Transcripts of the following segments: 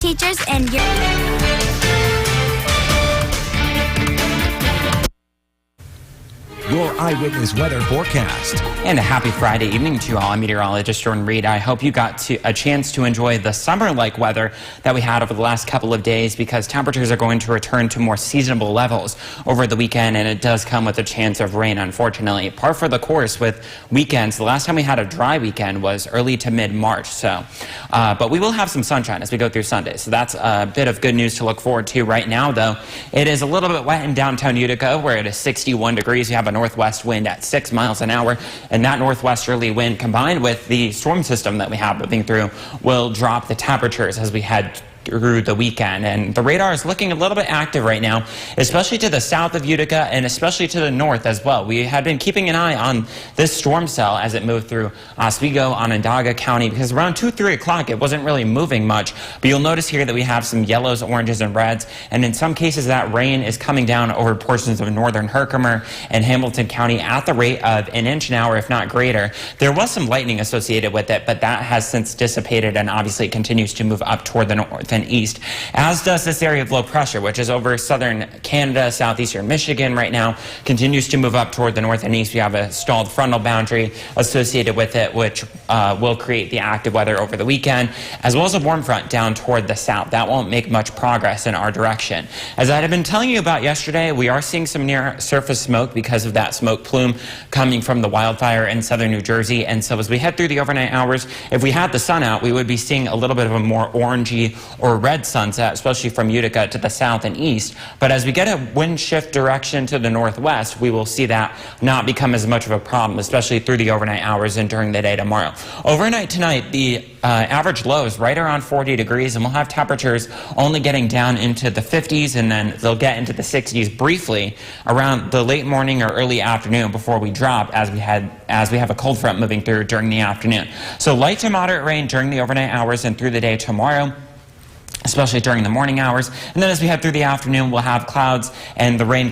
teachers and your... Your eyewitness weather forecast. And a happy Friday evening to you all. I'm meteorologist Jordan Reed. I hope you got a chance to enjoy the summer-like weather that we had over the last couple of days, because temperatures are going to return to more seasonable levels over the weekend, and it does come with a chance of rain, unfortunately. Par for the course with weekends. The last time we had a dry weekend was early to mid-March. But we will have some sunshine as we go through Sunday. So that's a bit of good news to look forward to. Right now, though, it is a little bit wet in downtown Utica, where it is 61 degrees. You have a northwest wind at 6 miles an hour, and that northwesterly wind combined with the storm system that we have moving through will drop the temperatures as we head through the weekend. And the radar is looking a little bit active right now, especially to the south of Utica and especially to the north as well. We had been keeping an eye on this storm cell as it moved through Oswego, Onondaga County, because around 2, 3 o'clock it wasn't really moving much. But you'll notice here that we have some yellows, oranges, and reds, and in some cases that rain is coming down over portions of northern Herkimer and Hamilton County at the rate of 1 inch an hour, if not greater. There was some lightning associated with it, but that has since dissipated, and obviously it continues to move up toward the north and east, as does this area of low pressure, which is over southern Canada, southeastern Michigan right now, continues to move up toward the north and east. We have a stalled frontal boundary associated with it, which will create the active weather over the weekend, as well as a warm front down toward the south. That won't make much progress in our direction. As I had been telling you about yesterday, we are seeing some near surface smoke because of that smoke plume coming from the wildfire in southern New Jersey. And so as we head through the overnight hours, if we had the sun out, we would be seeing a little bit of a more orangey or red sunset, especially from Utica to the south and east. But as we get a wind shift direction to the northwest, we will see that not become as much of a problem, especially through the overnight hours and during the day tomorrow. Overnight tonight, the average low is right around 40 degrees, and we'll have temperatures only getting down into the 50s, and then they'll get into the 60s briefly around the late morning or early afternoon before we drop as we have a cold front moving through during the afternoon. So light to moderate rain during the overnight hours and through the day tomorrow, especially during the morning hours. And then as we head through the afternoon, we'll have clouds and the rain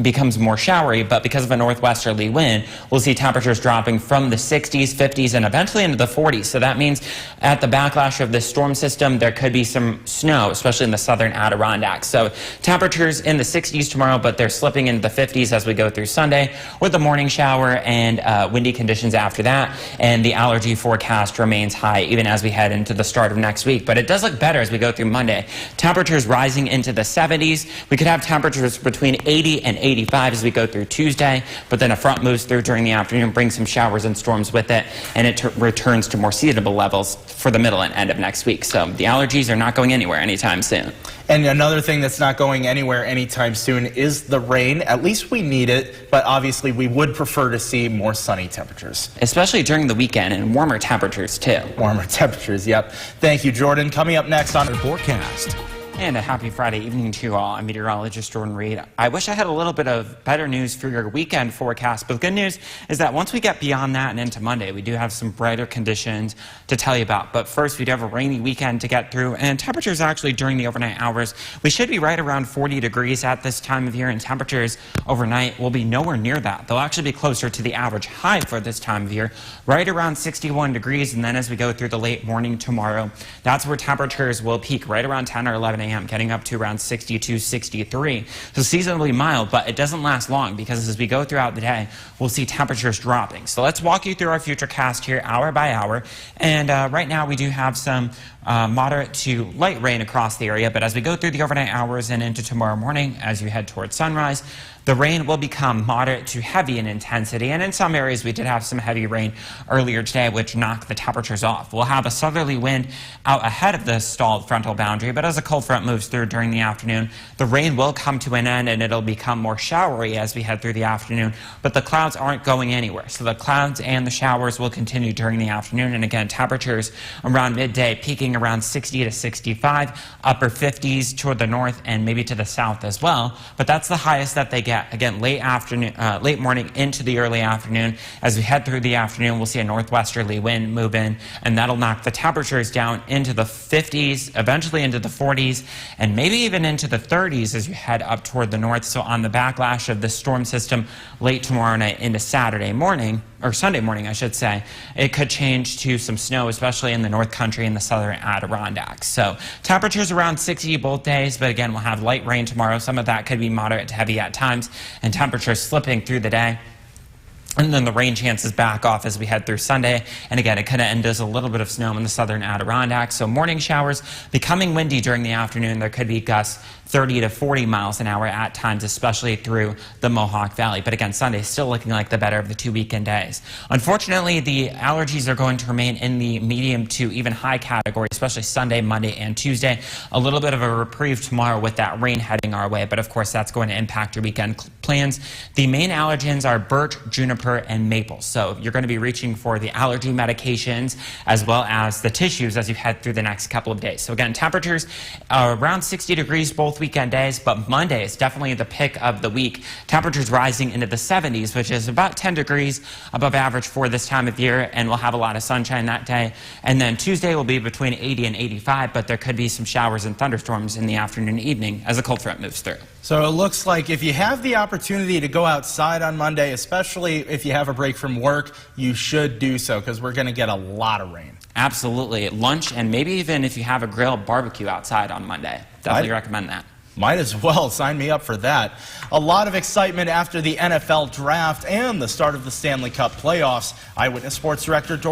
becomes more showery, but because of a northwesterly wind, we'll see temperatures dropping from the 60s, 50s, and eventually into the 40s. So that means at the backlash of this storm system, there could be some snow, especially in the southern Adirondacks. So temperatures in the 60s tomorrow, but they're slipping into the 50s as we go through Sunday, with the morning shower and windy conditions after that. And the allergy forecast remains high even as we head into the start of next week. But it does look better as we go through Monday. Temperatures rising into the 70s. We could have temperatures between 80 and 85 as we go through Tuesday, but then a front moves through during the afternoon, brings some showers and storms with it, and it returns to more seasonable levels for the middle and end of next week. So the allergies are not going anywhere anytime soon. And another thing that's not going anywhere anytime soon is the rain. At least we need it, but obviously we would prefer to see more sunny temperatures. Especially during the weekend, and warmer temperatures too. Warmer temperatures, yep. Thank you, Jordan. Coming up next on The forecast. And a happy Friday evening to you all. I'm meteorologist Jordan Reed. I wish I had a little bit of better news for your weekend forecast, but the good news is that once we get beyond that and into Monday, we do have some brighter conditions to tell you about. But first, we do have a rainy weekend to get through, and temperatures actually during the overnight hours, we should be right around 40 degrees at this time of year, and temperatures overnight will be nowhere near that. They'll actually be closer to the average high for this time of year, right around 61 degrees. And then as we go through the late morning tomorrow, that's where temperatures will peak right around 10 or 11 a.m. getting up to around 62, 63. So seasonably mild, but it doesn't last long, because as we go throughout the day, we'll see temperatures dropping. So let's walk you through our future cast here hour by hour. And right now we do have some moderate to light rain across the area, but as we go through the overnight hours and into tomorrow morning, as you head towards sunrise, the rain will become moderate to heavy in intensity, and in some areas we did have some heavy rain earlier today, which knocked the temperatures off. We'll have a southerly wind out ahead of the stalled frontal boundary, but as a cold front moves through during the afternoon, the rain will come to an end and it'll become more showery as we head through the afternoon, but the clouds aren't going anywhere. So the clouds and the showers will continue during the afternoon, and again, temperatures around midday peaking around 60 to 65, upper 50s toward the north and maybe to the south as well, but that's the highest that they get. Again, late morning into the early afternoon. As we head through the afternoon, we'll see a northwesterly wind move in, and that'll knock the temperatures down into the 50s, eventually into the 40s, and maybe even into the 30s as you head up toward the north. So on the backlash of this storm system late tomorrow night into Saturday morning, or Sunday morning, I should say, it could change to some snow, especially in the North Country and the southern Adirondacks. So temperatures around 60 both days, but again, we'll have light rain tomorrow. Some of that could be moderate to heavy at times, and temperatures slipping through the day. And then the rain chances back off as we head through Sunday. And again, it could end as a little bit of snow in the southern Adirondacks. So morning showers becoming windy during the afternoon. There could be gusts 30 to 40 miles an hour at times, especially through the Mohawk Valley. But again, Sunday is still looking like the better of the 2 weekend days. Unfortunately, the allergies are going to remain in the medium to even high category, especially Sunday, Monday, and Tuesday. A little bit of a reprieve tomorrow with that rain heading our way, but of course that's going to impact your weekend plans. The main allergens are birch, juniper, and maple. So you're going to be reaching for the allergy medications as well as the tissues as you head through the next couple of days. So again, temperatures around 60 degrees both weekend days, but Monday is definitely the pick of the week. Temperatures rising into the 70s, which is about 10 degrees above average for this time of year, and we'll have a lot of sunshine that day. And then Tuesday will be between 80 and 85, but there could be some showers and thunderstorms in the afternoon and evening as a cold front moves through. So it looks like if you have the opportunity to go outside on Monday, especially if you have a break from work, you should do so because we're going to get a lot of rain. Absolutely. Lunch and maybe even if you have a grill, barbecue outside on Monday. Definitely recommend that. Might as well. Sign me up for that. A lot of excitement after the NFL draft and the start of the Stanley Cup playoffs. Eyewitness Sports Director Dory